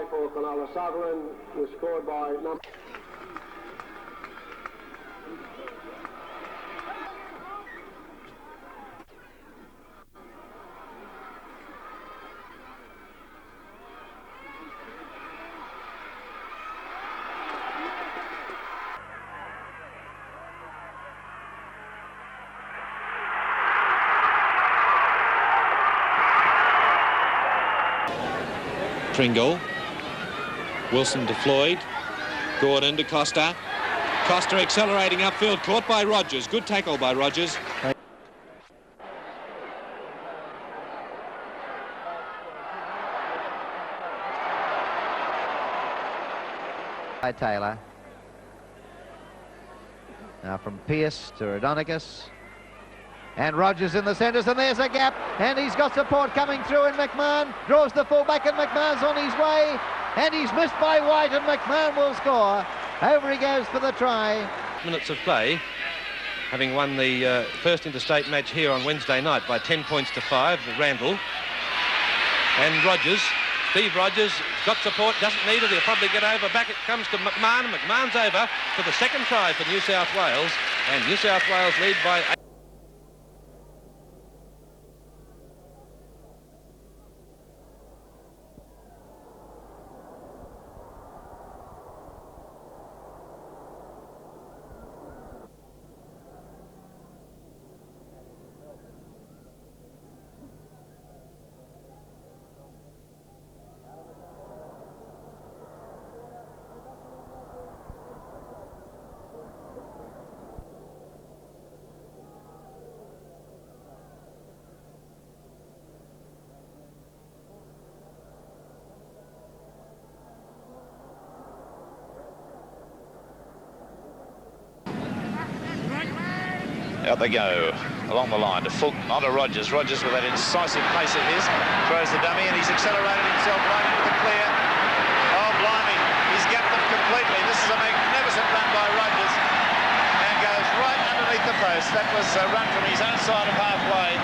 try for Cronulla Sutherland was scored by number... Pringle, Wilson to Floyd, Gordon to Costa, Costa accelerating upfield, caught by Rogers, good tackle by Rogers. By Taylor. Now from Pearce to Rodonicus. And Rogers in the centres, and there's a gap, and he's got support coming through, and McMahon draws the full-back, and McMahon's on his way, and he's missed by White, and McMahon will score. Over he goes for the try. Minutes of play, having won the first interstate match here on Wednesday night by 10 points to 5, Randall. And Rogers, Steve Rogers, got support, doesn't need it, he'll probably get over. Back it comes to McMahon, and McMahon's over for the second try for New South Wales, and New South Wales lead by 8. Out they go, along the line to Fulton, onto Rogers. Rogers with that incisive pace of his, throws the dummy, and he's accelerated himself right into the clear. Oh, blimey, he's gapped them completely. This is a magnificent run by Rogers, and goes right underneath the post. That was a run from his own side of halfway.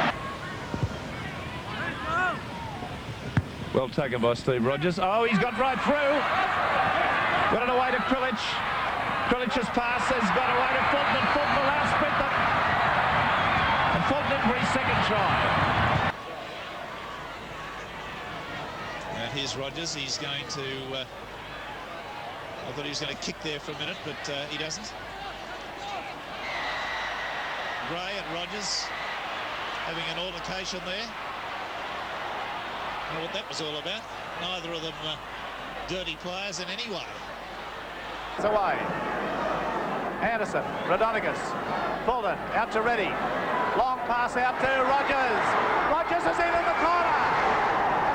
Well taken by Steve Rogers. Oh, he's got right through. Got it away to Krilich. Krilich's pass has got away to Fulton, and Fulton will outsprint them. And Fulton in for his second try. And here's Rogers. He's going to... I thought he was going to kick there for a minute, but he doesn't. Gray and Rogers having an altercation there. I don't know what that was all about. Neither of them dirty players in any way. It's away. Anderson, Rodonicus, Fulton, out to Reddy. Long pass out to Rogers. Rogers is in the corner.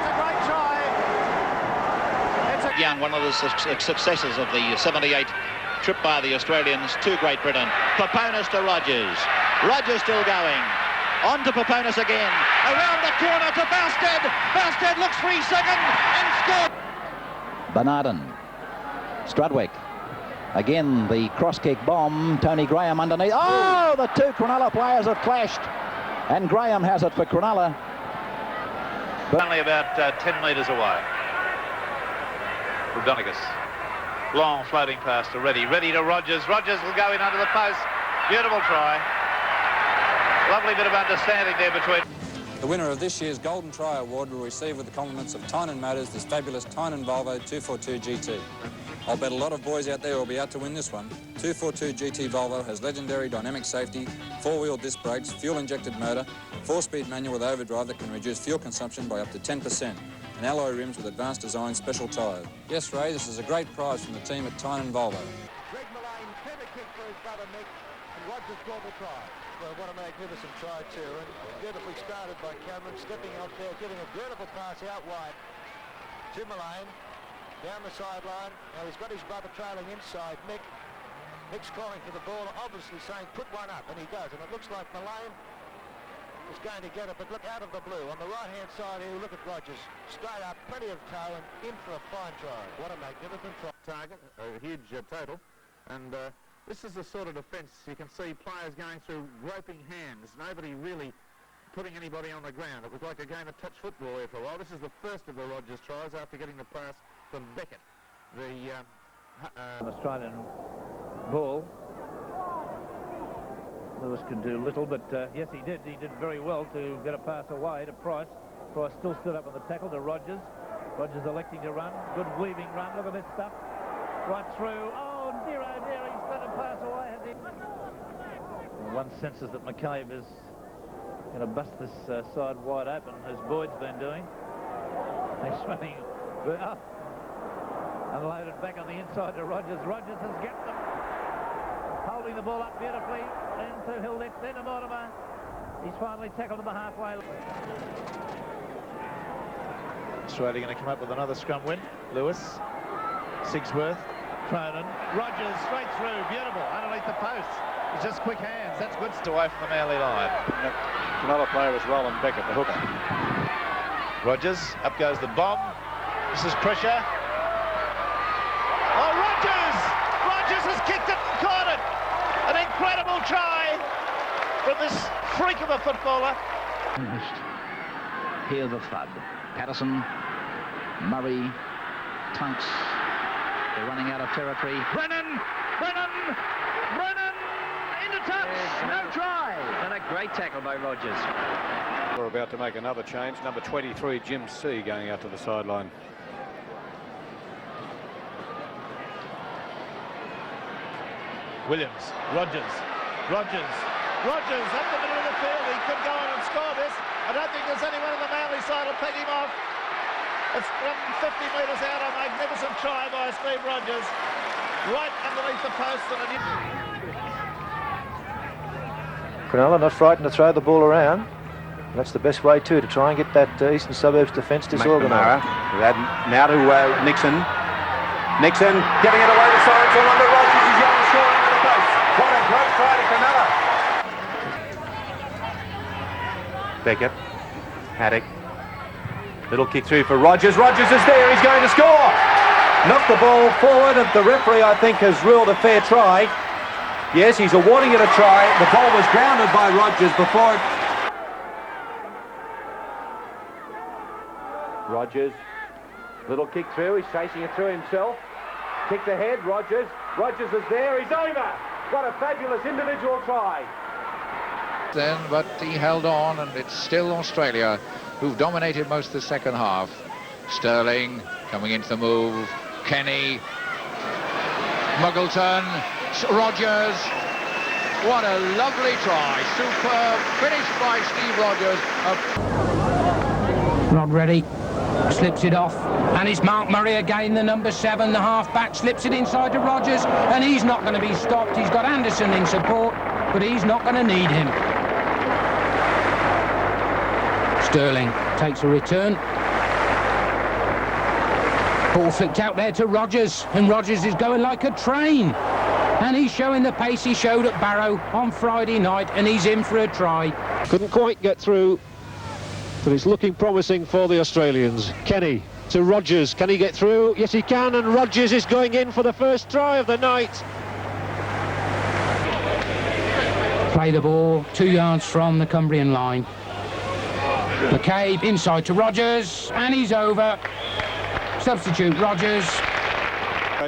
It's a great try. Young, one of the successes of the 78 trip by the Australians to Great Britain. Paponis to Rogers. Rogers still going. On to Paponis again. Around the corner to Bousted. Bousted looks for his second and scored. Bernardin. Strudwick. Again, the cross-kick bomb. Tony Graham underneath. Oh, the two Cronulla players have clashed. And Graham has it for Cronulla. Only about 10 metres away. Rodonicus. Long floating pass to Reddy. Reddy to Rogers. Rogers will go in under the post. Beautiful try. Lovely bit of understanding there between... The winner of this year's Golden Try Award will receive with the compliments of Tynan Motors this fabulous Tynan Volvo 242 GT. I'll bet a lot of boys out there will be out to win this one. 242 GT Volvo has legendary dynamic safety, four-wheel disc brakes, fuel-injected motor, four-speed manual with overdrive that can reduce fuel consumption by up to 10%, and alloy rims with advanced design special tyres. Yes, Ray, this is a great prize from the team at Tynan Volvo. Greg Mullane sent a kick for his brother Mick, and Rogers scored the try. Well, what a magnificent try too, and beautifully started by Cameron, stepping out there, giving a beautiful pass out wide to Mullane, down the sideline. Now he's got his brother trailing inside, Mick. Mick's calling for the ball, obviously saying put one up, and he does, and it looks like Mullane is going to get it, but look out of the blue. On the right-hand side here, look at Rogers. Straight up, plenty of toe, and in for a fine try. What a magnificent try. Target, a huge total, and this is the sort of defence you can see players going through groping hands. Nobody really putting anybody on the ground. It was like a game of touch football there for a while. This is the first of the Rogers tries after getting the pass from Beckett. The Australian ball. Lewis can do little, but yes, he did. He did very well to get a pass away to Price. Price still stood up on the tackle to Rogers. Rogers electing to run. Good weaving run. Look at this stuff. Right through. Oh, dear, oh dear. He's let a pass away, has he? Well, one senses that McCabe is going to bust this side wide open, as Boyd's been doing. He's running up. Unloaded back on the inside to Rogers. Rogers has got them. Holding the ball up beautifully into Hilditch, then to Mortimer. He's finally tackled to the halfway line. Australia going to come up with another scrum win. Lewis, Sigsworth, Cronin, Rogers straight through, beautiful, underneath the post. It's just quick hands, that's good. Away from the Manly line. Another player as well, and Beckett, the hooker. Rogers, up goes the bomb. This is pressure. Oh, Rogers! Rogers has kicked it and caught it. An incredible try from this freak of a footballer. Hear the thud. Patterson, Murray, Tunks. They're running out of territory. Brennan into touch. No try. And a great tackle by Rogers. We're about to make another change. Number 23, Jim C, going out to the sideline. Williams, Rogers up the middle of the field. He could go on and score this. I don't think there's anyone on the Manly side who'll pick him off. It's from 50 metres out. A magnificent try by Steve Rogers. Right underneath the post. Cronulla not frightened to throw the ball around. That's the best way too, to try and get that Eastern Suburbs defence disorganised. Now to Nixon. Nixon getting it away to Sorensen under Rogers. He's young scoring into the post. What a great try to Cronulla. Beckett, Haddock. Little kick through for Rogers. Rogers is there. He's going to score. Knocked the ball forward, and the referee, I think, has ruled a fair try. Yes, he's awarding it a try. The ball was grounded by Rogers before it. Rogers, little kick through. He's chasing it through himself. Kicked ahead. Rogers. Rogers is there. He's over. What a fabulous individual try. Then, but he held on, and it's still Australia who've dominated most of the second half. Sterling coming into the move. Kenny, Muggleton, Rogers. What a lovely try. Superb finish by Steve Rogers. Not ready. Slips it off, and it's Mark Murray again, the number 7, the half-back, slips it inside to Rogers, and he's not going to be stopped. He's got Anderson in support, but he's not going to need him. Sterling takes a return. Ball flicked out there to Rogers, and Rogers is going like a train. And he's showing the pace he showed at Barrow on Friday night, and he's in for a try. Couldn't quite get through, but it's looking promising for the Australians. Kenny to Rogers. Can he get through? Yes, he can, and Rogers is going in for the first try of the night. Play the ball 2 yards from the Cumbrian line. McCabe inside to Rogers, and he's over. Substitute Rogers.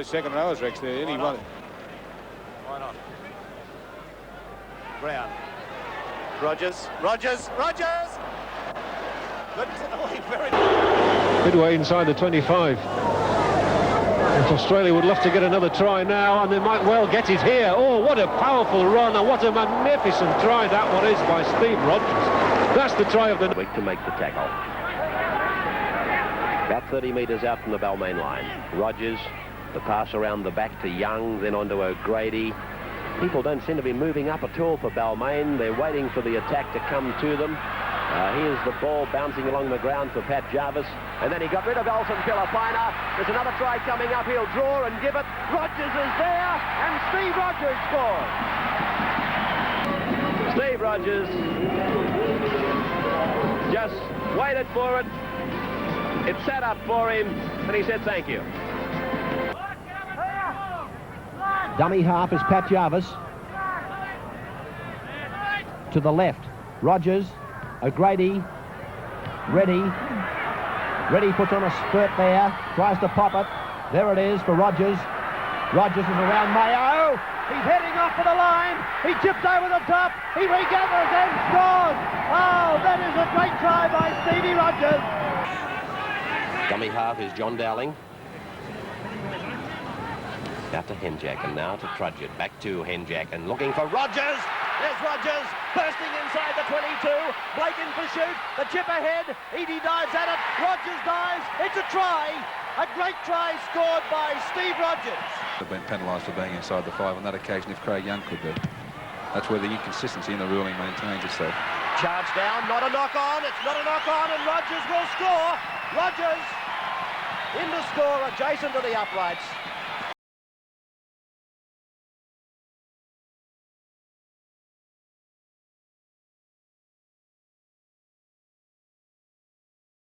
Second rowers, Rex, there. Anyone. Why not? Brown. Rogers. Midway inside the 25. If Australia would love to get another try now, and they might well get it here. Oh, what a powerful run, and what a magnificent try that one is by Steve Rogers. That's the try of the week to make the tackle. About 30 metres out from the Balmain line. Rogers, the pass around the back to Young, then on to O'Grady. People don't seem to be moving up at all for Balmain. They're waiting for the attack to come to them. Here's the ball bouncing along the ground for Pat Jarvis. And then he got rid of Elson Filipina. There's another try coming up. He'll draw and give it. Rogers is there, and Steve Rogers scores. Steve Rogers just waited for it. It sat up for him, and he said thank you. Dummy half is Pat Jarvis. To the left, Rogers, O'Grady, ready. Reddy puts on a spurt there, tries to pop it. There it is for Rogers. Rogers is around Mayo. He's heading off for the line. He chips over the top. He regathers and scores. Oh, that is a great try by Stevie Rogers. Dummy half is John Dowling. Out to Henjacken, now to Trudgett. Back to Henjacken, looking for Rogers. There's Rogers, bursting inside the 22. Blake in pursuit. The chip ahead. Eadie dives at it. Rogers dives. It's a try. A great try scored by Steve Rogers. Have been penalised for being inside the 5 on that occasion if Craig Young could be. That's where the inconsistency in the ruling maintains itself. Charge down, not a knock on. It's not a knock on, and Rogers will score. Rogers in to score adjacent to the uprights.